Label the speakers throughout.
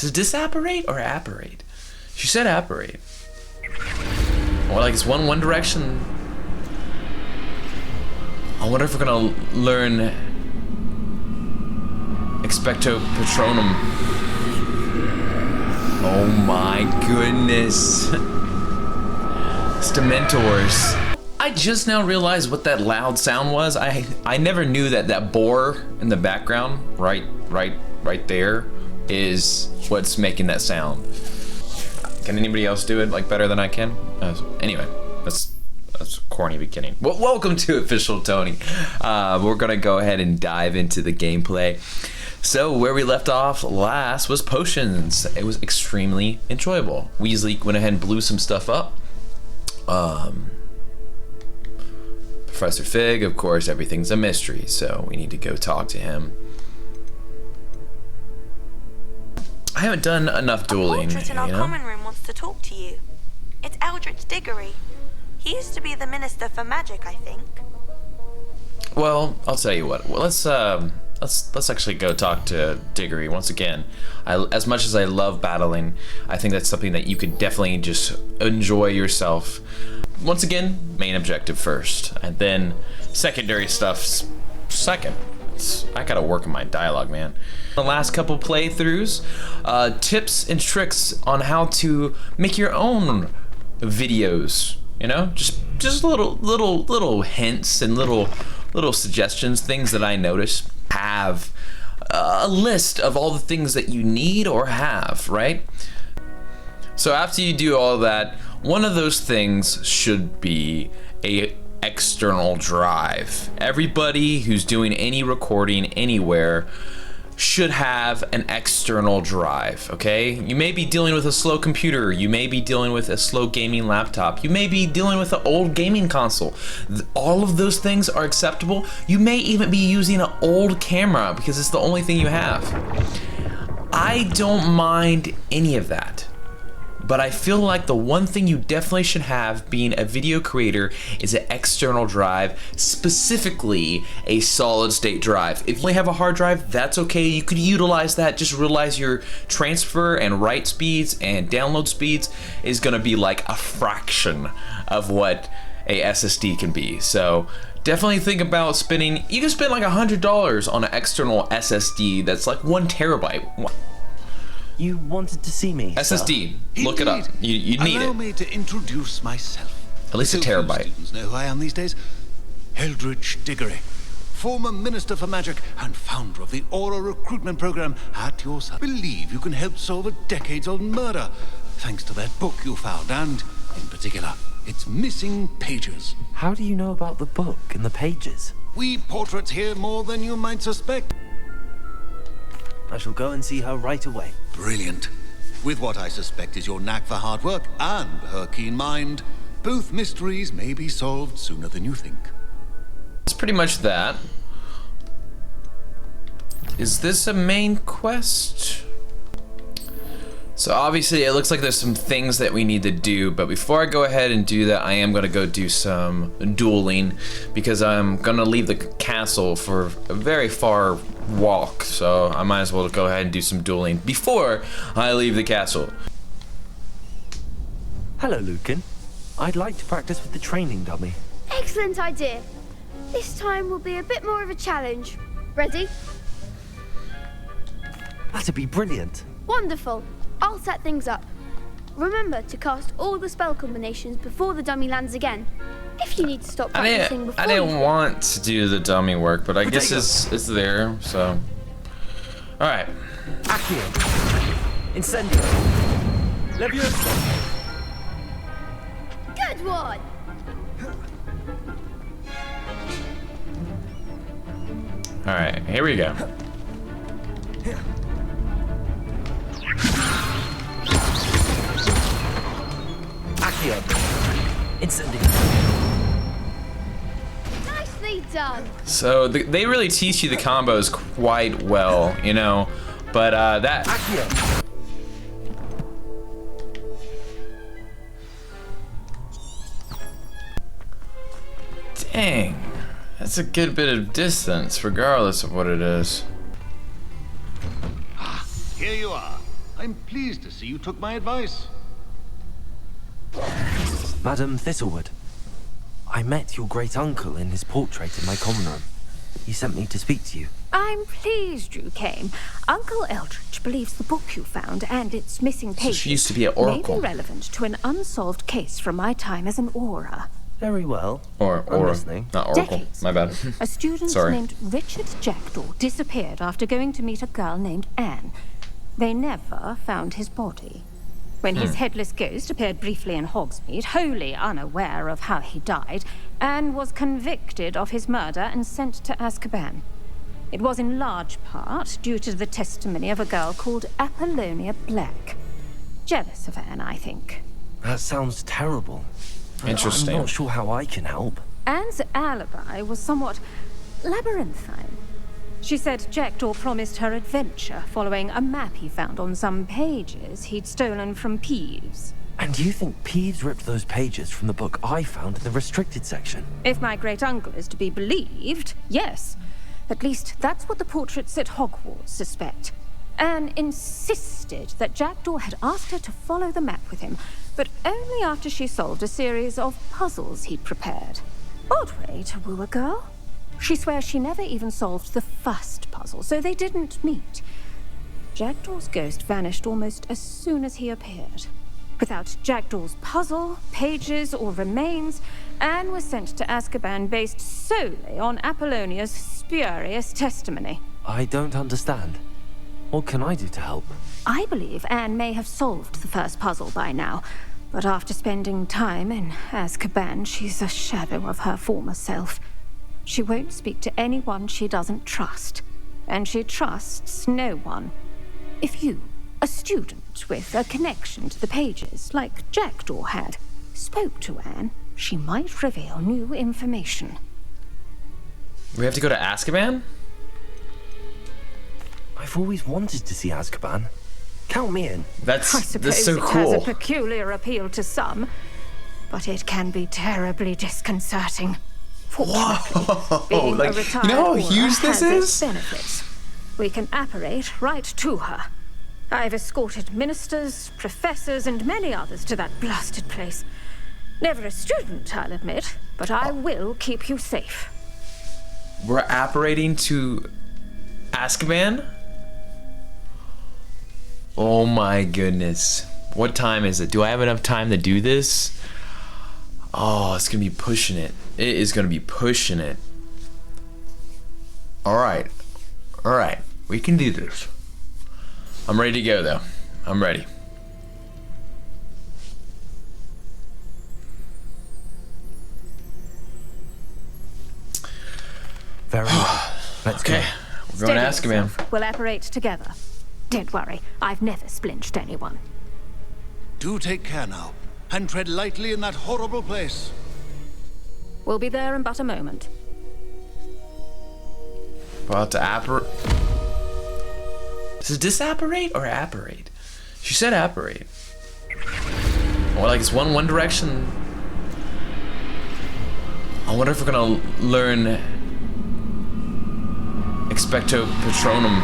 Speaker 1: Is it disapparate or apparate? She said apparate. Or like it's one direction. I wonder if we're gonna learn Expecto Patronum. Oh my goodness. It's Dementors. I just now realized what that loud sound was. I never knew that boar in the background, right there, is what's making that sound. Can anybody else do it like better than I can? Anyway, that's a corny beginning. Well, welcome to Official Tony. We're gonna go ahead and dive into the gameplay. So where we left off last was potions. It was extremely enjoyable. Weasley went ahead and blew some stuff up. Professor Fig, of course, everything's a mystery, so we need to go talk to him. I haven't done enough dueling,
Speaker 2: portrait in our common room wants to talk to you. It's Eldritch Diggory. He used to be the Minister for Magic, I think.
Speaker 1: Well, I'll tell you what. Well, let's actually go talk to Diggory once again. As much as I love battling, I think that's something that you could definitely just enjoy yourself. Once again, main objective first, and then secondary stuff's second. I gotta work on my dialogue, man. The last couple playthroughs, tips and tricks on how to make your own videos. You know, just little hints and little suggestions, things that I notice. Have a list of all the things that you need or have, right? So after you do all that, one of those things should be a external drive. Everybody who's doing any recording anywhere should have an external drive, okay? You may be dealing with a slow computer, you may be dealing with a slow gaming laptop, you may be dealing with an old gaming console. All of those things are acceptable. You may even be using an old camera because it's the only thing you have. I don't mind any of that. But I feel like the one thing you definitely should have being a video creator is an external drive, specifically a solid state drive. If you only have a hard drive, that's okay. You could utilize that. Just realize your transfer and write speeds and download speeds is gonna be like a fraction of what a SSD can be. So definitely think about spending, you can spend like $100 on an external SSD that's like 1 terabyte.
Speaker 3: You wanted to see me,
Speaker 1: SSD.
Speaker 3: Sir?
Speaker 1: Look it up. You need
Speaker 4: Allow
Speaker 1: it.
Speaker 4: me to introduce myself.
Speaker 1: At least a terabyte.
Speaker 4: Students know who I am these days. Eldritch Diggory, former Minister for Magic and founder of the Aura recruitment program at your side. Believe you can help solve a decades-old murder, thanks to that book you found, and, in particular, its missing pages.
Speaker 3: How do you know about the book and the pages?
Speaker 4: We portraits here more than you might suspect.
Speaker 3: I shall go and see her right away.
Speaker 4: Brilliant. With what I suspect is your knack for hard work and her keen mind, both mysteries may be solved sooner than you think.
Speaker 1: It's pretty much that. Is this a main quest? So obviously it looks like there's some things that we need to do, but before I go ahead and do that, I am gonna go do some dueling because I'm gonna leave the castle for a very far walk, so I might as well go ahead and do some dueling before I leave the castle.
Speaker 3: Hello, Lucan. I'd like to practice with the training dummy.
Speaker 5: Excellent idea. This time will be a bit more of a challenge. Ready?
Speaker 3: That'd be brilliant.
Speaker 5: Wonderful. I'll set things up. Remember to cast all the spell combinations before the dummy lands again. If you need to stop practicing before
Speaker 1: I didn't want to do the dummy work, but I guess it's there, so. Alright.
Speaker 3: Accio. Incendio. Leviosa.
Speaker 5: Good one!
Speaker 1: Alright, here we go.
Speaker 3: Accio. Incendio.
Speaker 5: Nicely done.
Speaker 1: So they really teach you the combos quite well, you know, but that.
Speaker 3: Accio.
Speaker 1: Dang, that's a good bit of distance, regardless of what it is.
Speaker 4: Ah, here you are. I'm pleased to see you took my advice.
Speaker 3: Madam Thistlewood, I met your great-uncle in his portrait in my common room. He sent me to speak to you.
Speaker 6: I'm pleased you came. Uncle Eldritch believes the book you found and its missing pages
Speaker 1: she used to be an oracle.
Speaker 6: may be relevant to an unsolved case from my time as an aura.
Speaker 3: Very well.
Speaker 1: Or
Speaker 3: I'm listening.
Speaker 1: not oracle.
Speaker 6: Decades
Speaker 1: My bad.
Speaker 6: ago, a student
Speaker 1: Sorry.
Speaker 6: named Richard Jackdaw disappeared after going to meet a girl named Anne. They never found his body. When his headless ghost appeared briefly in Hogsmeade, wholly unaware of how he died, Anne was convicted of his murder and sent to Azkaban. It was in large part due to the testimony of a girl called Apollonia Black. Jealous of Anne, I think.
Speaker 3: That sounds terrible.
Speaker 1: Interesting.
Speaker 3: I'm not sure how I can help.
Speaker 6: Anne's alibi was somewhat labyrinthine. She said Jackdaw promised her adventure following a map he found on some pages he'd stolen from Peeves.
Speaker 3: And you think Peeves ripped those pages from the book I found in the restricted section?
Speaker 6: If my great-uncle is to be believed, yes. At least that's what the portraits at Hogwarts suspect. Anne insisted that Jackdaw had asked her to follow the map with him, but only after she solved a series of puzzles he'd prepared. Odd way to woo a girl. She swears she never even solved the first puzzle, so they didn't meet. Jackdaw's ghost vanished almost as soon as he appeared. Without Jackdaw's puzzle, pages, or remains, Anne was sent to Azkaban based solely on Apollonia's spurious testimony.
Speaker 3: I don't understand. What can I do to help?
Speaker 6: I believe Anne may have solved the first puzzle by now, but after spending time in Azkaban, she's a shadow of her former self. She won't speak to anyone she doesn't trust, and she trusts no one. If you, a student with a connection to the pages, like Jackdaw had, spoke to Anne, she might reveal new information.
Speaker 1: We have to go to Azkaban?
Speaker 3: I've always wanted to see Azkaban. Count me in.
Speaker 6: I
Speaker 1: That's
Speaker 6: suppose
Speaker 1: so
Speaker 6: it has
Speaker 1: cool.
Speaker 6: a peculiar appeal to some, but it can be terribly disconcerting. Fortunately, being
Speaker 1: like,
Speaker 6: a retired
Speaker 1: you know how
Speaker 6: aura
Speaker 1: huge this
Speaker 6: has its
Speaker 1: is?
Speaker 6: benefits. We can apparate right to her. I've escorted ministers, professors, and many others to that blasted place. Never a student, I'll admit, but I will keep you safe.
Speaker 1: We're apparating to Azkaban? Oh my goodness. What time is it? Do I have enough time to do this? Oh, it's gonna be pushing it. It is gonna be pushing it. Alright. Alright. We can do this. I'm ready to go though. I'm ready.
Speaker 3: Very well. Let's go.
Speaker 1: Okay. We're going to
Speaker 6: Steady
Speaker 1: Azkaban.
Speaker 6: yourself. We'll apparate together. Don't worry, I've never splinched anyone.
Speaker 4: Do take care now, and tread lightly in that horrible place.
Speaker 6: We'll be there in but a moment.
Speaker 1: About to apparate. Is it disapparate or apparate? She said apparate. Or like it's one direction. I wonder if we're gonna learn Expecto Patronum.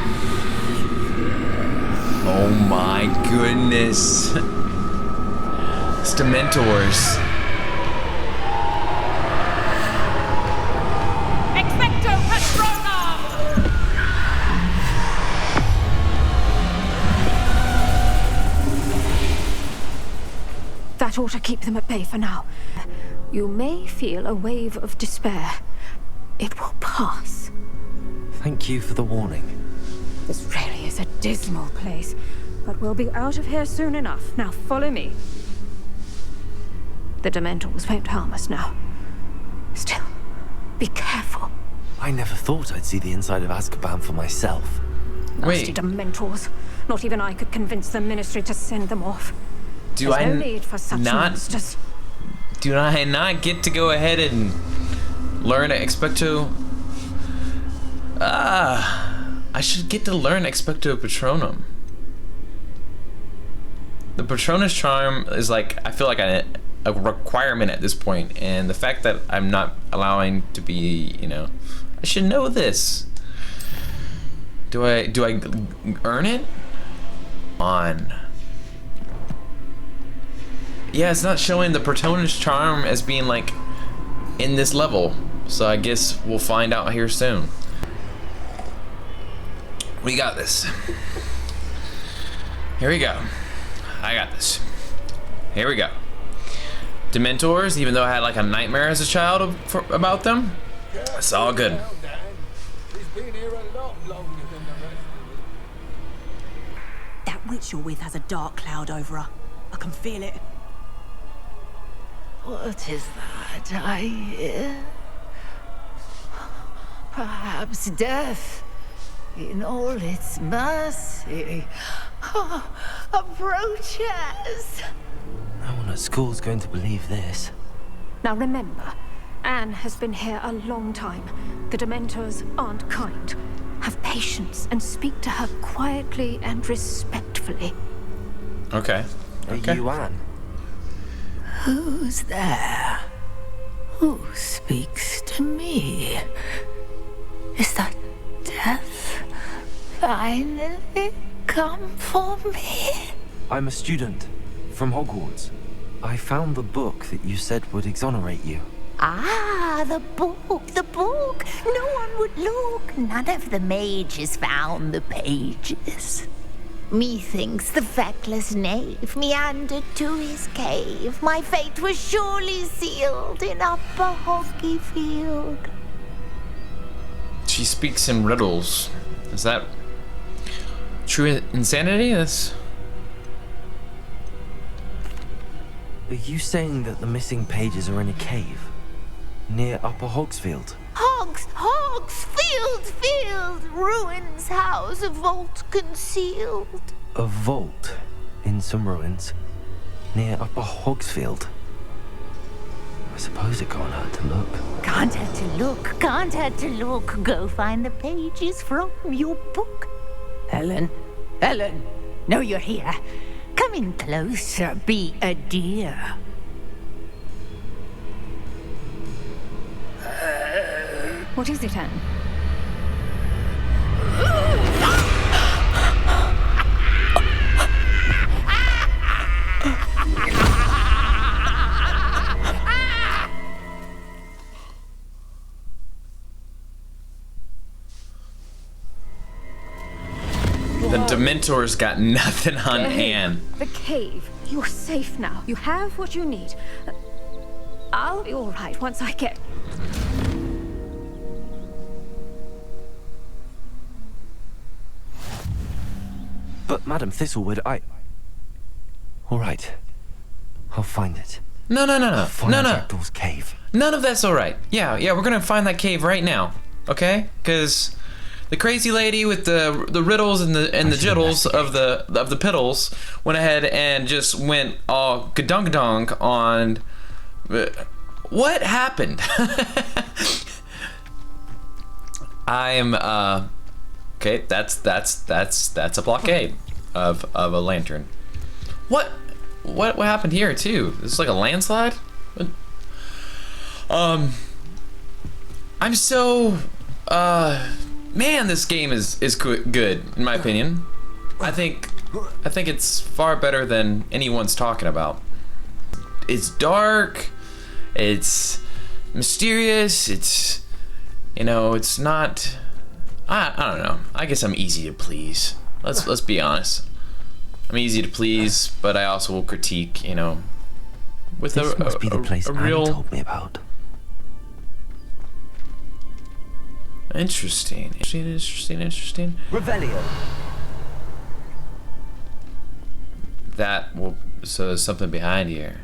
Speaker 1: Oh my goodness. It's Dementors.
Speaker 6: Expecto Patronum! That ought to keep them at bay for now. You may feel a wave of despair. It will pass.
Speaker 3: Thank you for the warning.
Speaker 6: This really is a dismal place, but we'll be out of here soon enough. Now follow me. The Dementors won't harm us now. Still, be careful.
Speaker 3: I never thought I'd see the inside of Azkaban for myself.
Speaker 6: Nasty
Speaker 1: Wait.
Speaker 6: Dementors. Not even I could convince the Ministry to send them off.
Speaker 1: Do
Speaker 6: There's
Speaker 1: I
Speaker 6: no need for such
Speaker 1: not
Speaker 6: monsters.
Speaker 1: do I not get to go ahead and learn Expecto? I should get to learn Expecto Patronum. The Patronus charm is like, I feel like a requirement at this point, and the fact that I'm not allowing to be, you know, I should know this. Do I earn it? On. Yeah, it's not showing the Protonus charm as being like in this level, so I guess we'll find out here soon. We got this. Here we go. I got this. Here we go. Dementors, even though I had like a nightmare as a child about them, it's all good.
Speaker 7: That witch you're with has a dark cloud over her. I can feel it.
Speaker 8: What is that I hear? Perhaps death, in all its mercy, approaches.
Speaker 3: No one at school's going to believe this.
Speaker 6: Now remember, Anne has been here a long time. The Dementors aren't kind. Have patience and speak to her quietly and respectfully.
Speaker 1: Okay.
Speaker 3: Are you Anne?
Speaker 8: Who's there? Who speaks to me? Is that death finally come for me?
Speaker 3: I'm a student from Hogwarts. I found the book that you said would exonerate you.
Speaker 8: Ah, the book, the book. No one would look. None of the mages found the pages. Methinks the feckless knave meandered to his cave. My fate was surely sealed in Upper Hogsfield.
Speaker 1: She speaks in riddles. Is that true insanity? That's...
Speaker 3: Are you saying that the missing pages are in a cave near Upper Hogsfield?
Speaker 8: Field, ruins house, a vault concealed.
Speaker 3: A vault in some ruins near Upper Hogsfield. I suppose it can't hurt to look.
Speaker 8: Can't hurt to look. Go find the pages from your book. Helen, no, you're here. Come in closer, be a dear.
Speaker 6: What is it, Anne?
Speaker 1: The Dementors got nothing on Anne.
Speaker 6: The cave. You're safe now. You have what you need. I'll be all right once I get...
Speaker 3: But Madam Thistlewood, all right. I'll find it.
Speaker 1: No.
Speaker 3: Find Jackdaw's cave.
Speaker 1: None of that's all right. Yeah, we're gonna find that cave right now, okay? Because the crazy lady with the riddles and the jiddles of the piddles went ahead and just went all gadunk on. What happened? I am okay. That's a blockade of a lantern. What happened here too? This is like a landslide. I'm so man, this game is good in my opinion. I think it's far better than anyone's talking about. It's dark, it's mysterious, it's, you know, it's not, I don't know. I guess I'm easy to please. Let's be honest. I'm easy to please, but I also will critique, you know, with
Speaker 3: this must be the place
Speaker 1: a real
Speaker 3: Anne told me about.
Speaker 1: Interesting.
Speaker 3: Revelio.
Speaker 1: That will, so there's something behind here.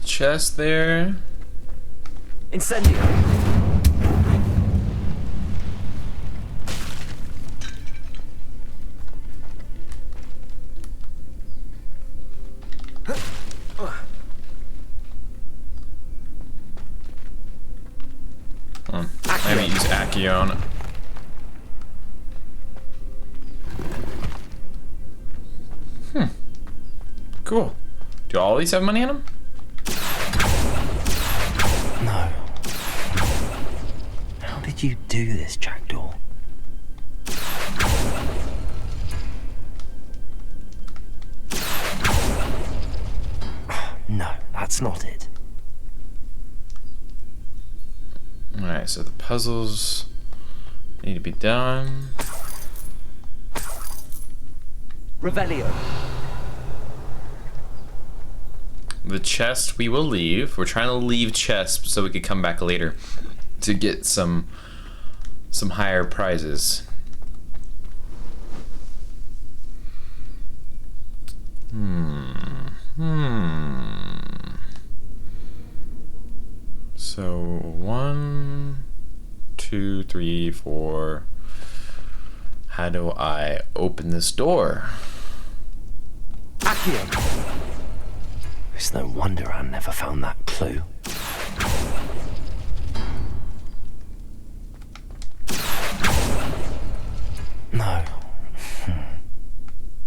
Speaker 1: Chest there.
Speaker 3: Incendio.
Speaker 1: I'm gonna use Accion. Cool. Do all these have money in them?
Speaker 3: No. How did did you do this, Jackdaw? No, that's not it.
Speaker 1: Alright, so the puzzles need to be done.
Speaker 3: Revelio.
Speaker 1: The chest we will leave. We're trying to leave chests so we could come back later to get some higher prizes. So 1, 2, 3, 4. How do I open this door?
Speaker 3: Accio. It's no wonder I never found that clue. No.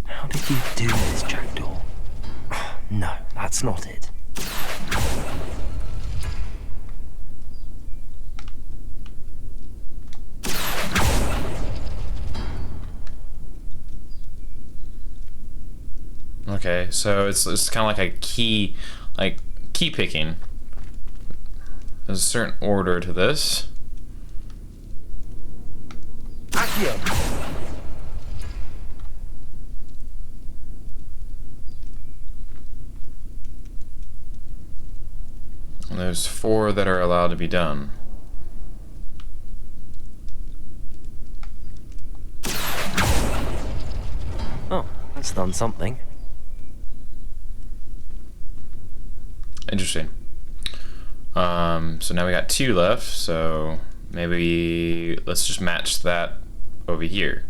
Speaker 3: How did you do this, Jackdaw? No, that's not it.
Speaker 1: Okay, so it's kind of like a key picking. There's a certain order to this.
Speaker 3: Accio.
Speaker 1: And there's 4 that are allowed to be done.
Speaker 3: Oh, that's done something.
Speaker 1: Interesting. So now we got 2 left, so maybe let's just match that over here.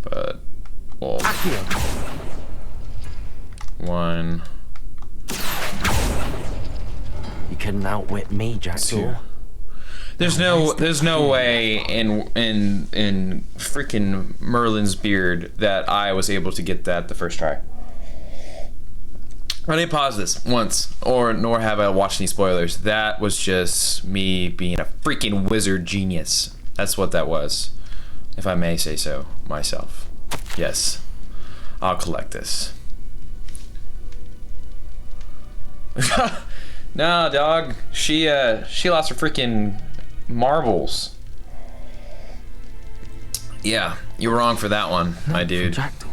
Speaker 1: But we'll 1.
Speaker 3: You couldn't outwit me, Jackdaw.
Speaker 1: There's no way in freaking Merlin's beard that I was able to get that the first try. I didn't pause this once, nor have I watched any spoilers. That was just me being a freaking wizard genius. That's what that was, if I may say so myself. Yes, I'll collect this. Nah, dog. She lost her freaking marbles. Yeah, you were wrong for that one, my dude.
Speaker 3: Jackdaw.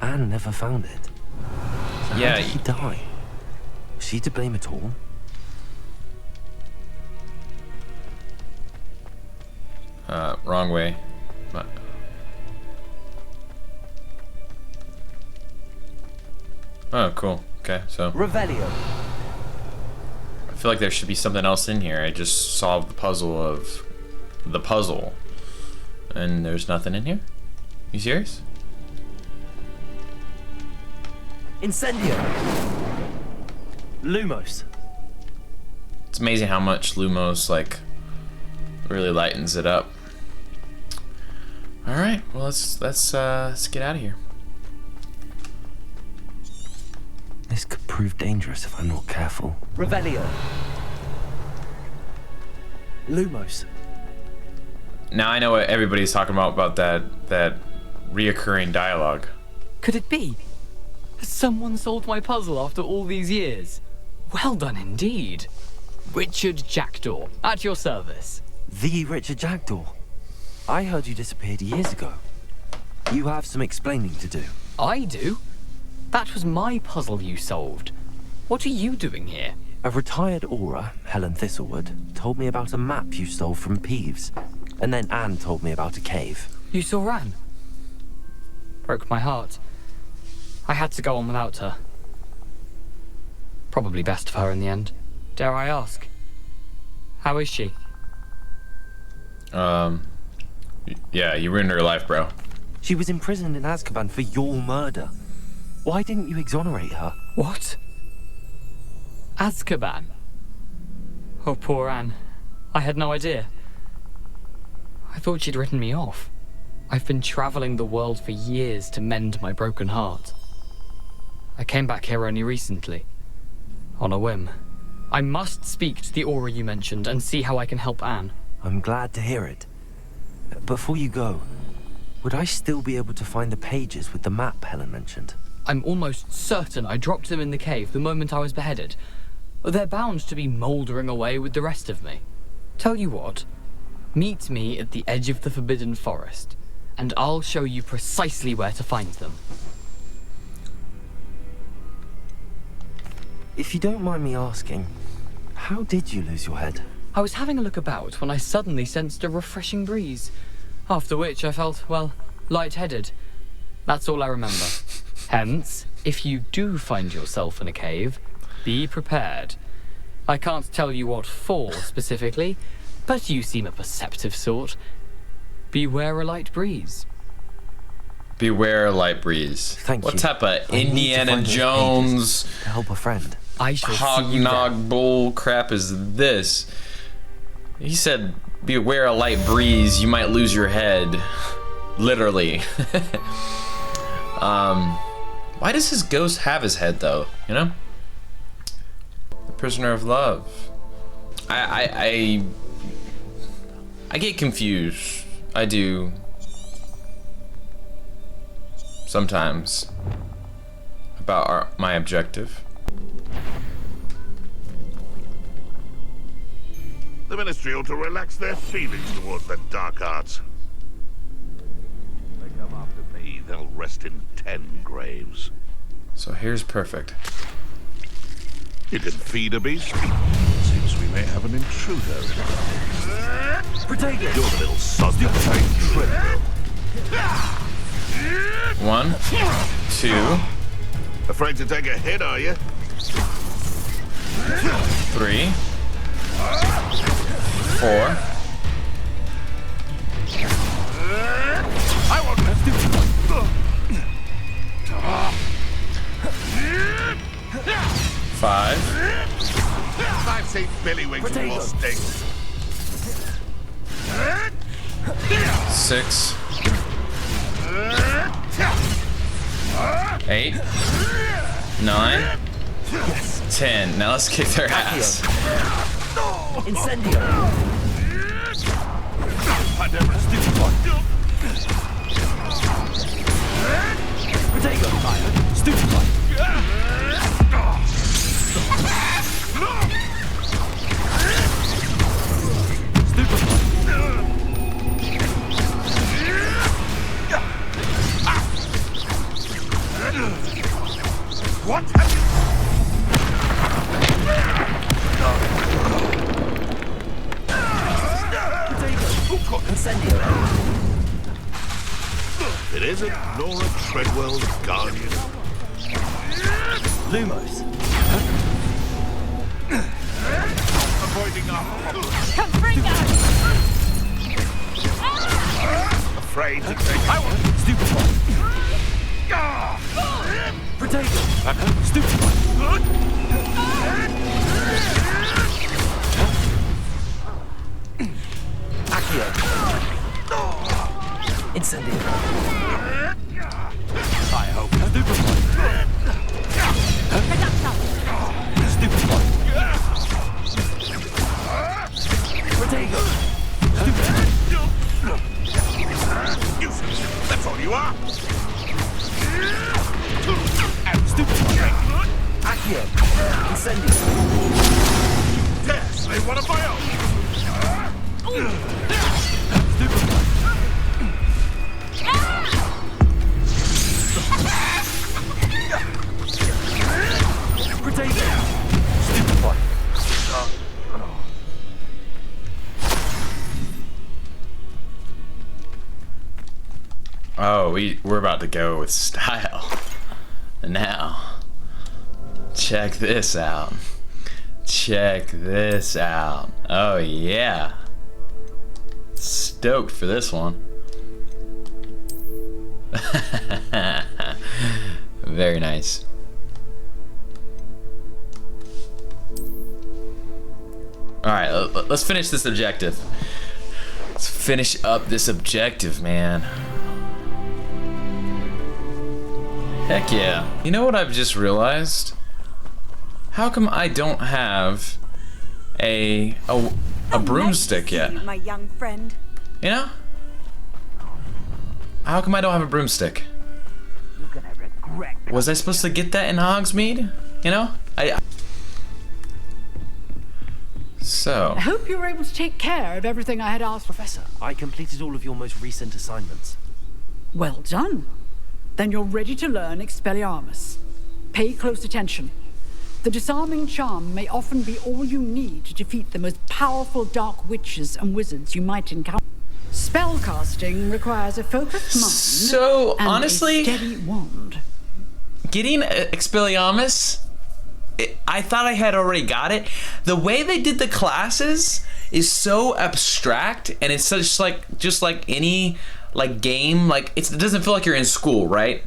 Speaker 3: Anne never found it. So
Speaker 1: yeah.
Speaker 3: How did he die? Was she to blame at all?
Speaker 1: Wrong way. Oh, cool. Okay, so.
Speaker 3: Revelio.
Speaker 1: I feel like there should be something else in here. I just solved the puzzle of the puzzle. And there's nothing in here? You serious?
Speaker 3: Incendio. Lumos.
Speaker 1: It's amazing how much Lumos, like, really lightens it up. Alright, well, let's get out of here.
Speaker 3: This could prove dangerous if I'm not careful. Revelio. Lumos.
Speaker 1: Now I know what everybody's talking about that reoccurring dialogue.
Speaker 9: Could it be? Has someone solved my puzzle after all these years? Well done indeed. Richard Jackdaw, at your service.
Speaker 3: The Richard Jackdaw. I heard you disappeared years ago. You have some explaining to do.
Speaker 9: I do? That was my puzzle you solved. What are you doing here?
Speaker 3: A retired aura, Helen Thistlewood, told me about a map you stole from Peeves. And then Anne told me about a cave.
Speaker 9: You saw Anne? Broke my heart. I had to go on without her. Probably best of her in the end. Dare I ask? How is she?
Speaker 1: Yeah, you ruined her life, bro.
Speaker 3: She was imprisoned in Azkaban for your murder. Why didn't you exonerate her?
Speaker 9: What? Azkaban? Oh, poor Anne. I had no idea. I thought she'd written me off. I've been traveling the world for years to mend my broken heart. I came back here only recently. On a whim. I must speak to the aura you mentioned and see how I can help Anne.
Speaker 3: I'm glad to hear it. Before you go, would I still be able to find the pages with the map Helen mentioned?
Speaker 9: I'm almost certain I dropped them in the cave the moment I was beheaded. They're bound to be mouldering away with the rest of me. Tell you what, meet me at the edge of the Forbidden Forest, and I'll show you precisely where to find them.
Speaker 3: If you don't mind me asking, how did you lose your head?
Speaker 9: I was having a look about when I suddenly sensed a refreshing breeze, after which I felt, well, lightheaded. That's all I remember. Hence, if you do find yourself in a cave, be prepared. I can't tell you what for specifically, but you seem a perceptive sort. Beware a light breeze.
Speaker 1: Beware a light breeze.
Speaker 3: Thank you.
Speaker 1: What type of
Speaker 3: I need to
Speaker 1: Indiana
Speaker 3: find those
Speaker 1: Jones
Speaker 3: pages to help a friend?
Speaker 9: I shall see you there.
Speaker 1: hognog bull crap is this? He said, beware a light breeze, you might lose your head. Literally. Why does his ghost have his head though, you know? The prisoner of love. I get confused. I do. Sometimes. About my objective.
Speaker 10: The Ministry ought to relax their feelings towards the dark arts. They come after me, they'll rest in 10 graves.
Speaker 1: So here's perfect.
Speaker 10: You can feed a beast. Seems we may have an intruder.
Speaker 3: Protect it!
Speaker 10: You're the little sod that ain't trivial.
Speaker 1: 1, 2,
Speaker 10: Afraid to take a hit, are you?
Speaker 1: 3, 4.
Speaker 10: I won't have to.
Speaker 1: 5.
Speaker 10: I've seen Billy Wings with more stings.
Speaker 1: 6, 8, 9, 10. Now let's kick their ass.
Speaker 3: Incendio!
Speaker 10: I never stupid one.
Speaker 3: Protego! Stupid one! Stupid one!
Speaker 10: What have you...
Speaker 3: Incendio!
Speaker 10: It isn't Nora Treadwell's guardian.
Speaker 3: Lumos!
Speaker 10: Avoiding our
Speaker 6: Come bring us!
Speaker 10: afraid to take... I want...
Speaker 3: Stupid one! Protego! Stupid one! Accio! Incendio! I hope. Stupid one! Stupid one! Protego! Stupid one!
Speaker 10: Useless. That's all you are.
Speaker 3: And stupid one! Accio! Incendio!
Speaker 10: Yes, they want a bio.
Speaker 3: Stupid one! Protego! Stupid one!
Speaker 1: Oh, we're about to go with style. Now, check this out. Check this out. Oh yeah. Stoked for this one. Very nice. Alright, let's finish this objective. Let's finish up this objective, man. Heck yeah. You know what I've just realized? How come I don't have a a broomstick yet.
Speaker 7: My young friend.
Speaker 1: You know? How come I don't have a broomstick?
Speaker 7: You're gonna regret.
Speaker 1: Was I supposed to get that in Hogsmeade? You know? So.
Speaker 11: I hope you were able to take care of everything I had asked.
Speaker 3: Professor, I completed all of your most recent assignments.
Speaker 11: Well done. Then you're ready to learn Expelliarmus. Pay close attention. The disarming charm may often be all you need to defeat the most powerful dark witches and wizards you might encounter. Spellcasting requires a focused mind
Speaker 1: so,
Speaker 11: and
Speaker 1: honestly,
Speaker 11: a steady wand.
Speaker 1: Getting Expelliarmus, I thought I had already got it. The way they did the classes is so abstract, and it's just like any game. Like it doesn't feel like you're in school, right?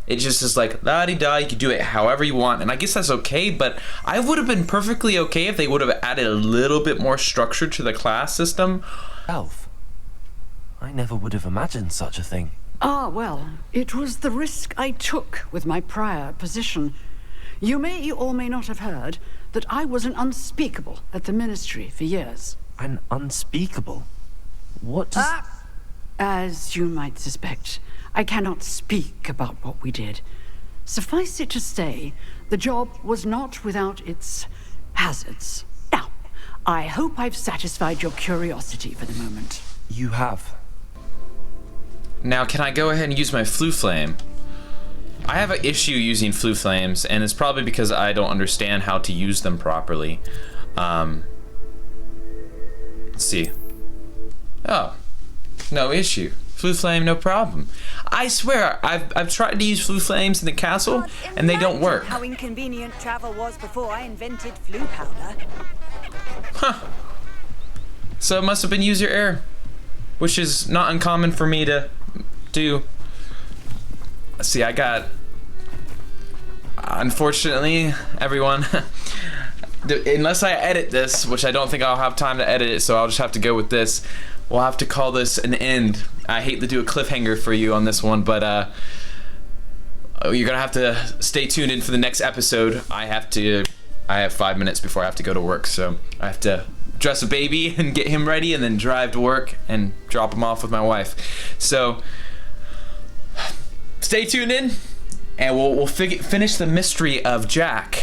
Speaker 1: It just is like la-di-da, you can do it however you want, and I guess that's okay, but I would have been perfectly okay if they would have added a little bit more structure to the class system.
Speaker 3: Elf, I never would have imagined such a thing.
Speaker 11: Ah, well, it was the risk I took with my prior position. You may or may not have heard that I was an unspeakable at the Ministry for years.
Speaker 3: An unspeakable? What does...
Speaker 11: As you might suspect, I cannot speak about what we did. Suffice it to say, the job was not without its hazards. Now, I hope I've satisfied your curiosity for the moment.
Speaker 3: You have.
Speaker 1: Now, can I go ahead and use my Flu Flame? I have an issue using Flu Flames, and it's probably because I don't understand how to use them properly. Let's see. Oh, no issue. Flu Flame, no problem. I swear, I've tried to use Flu Flames in the castle, and they don't work.
Speaker 7: How inconvenient travel was before I invented flu powder.
Speaker 1: Huh. So it must have been user error, which is not uncommon for me to do. Let's see, I got... Unfortunately, everyone, unless I edit this, which I don't think I'll have time to edit it, so I'll just have to go with this. We'll have to call this an end. I hate to do a cliffhanger for you on this one, but you're gonna have to stay tuned in for the next episode. I have 5 minutes before I have to go to work, so I have to dress a baby and get him ready and then drive to work and drop him off with my wife. So stay tuned in, and we'll finish the mystery of Jack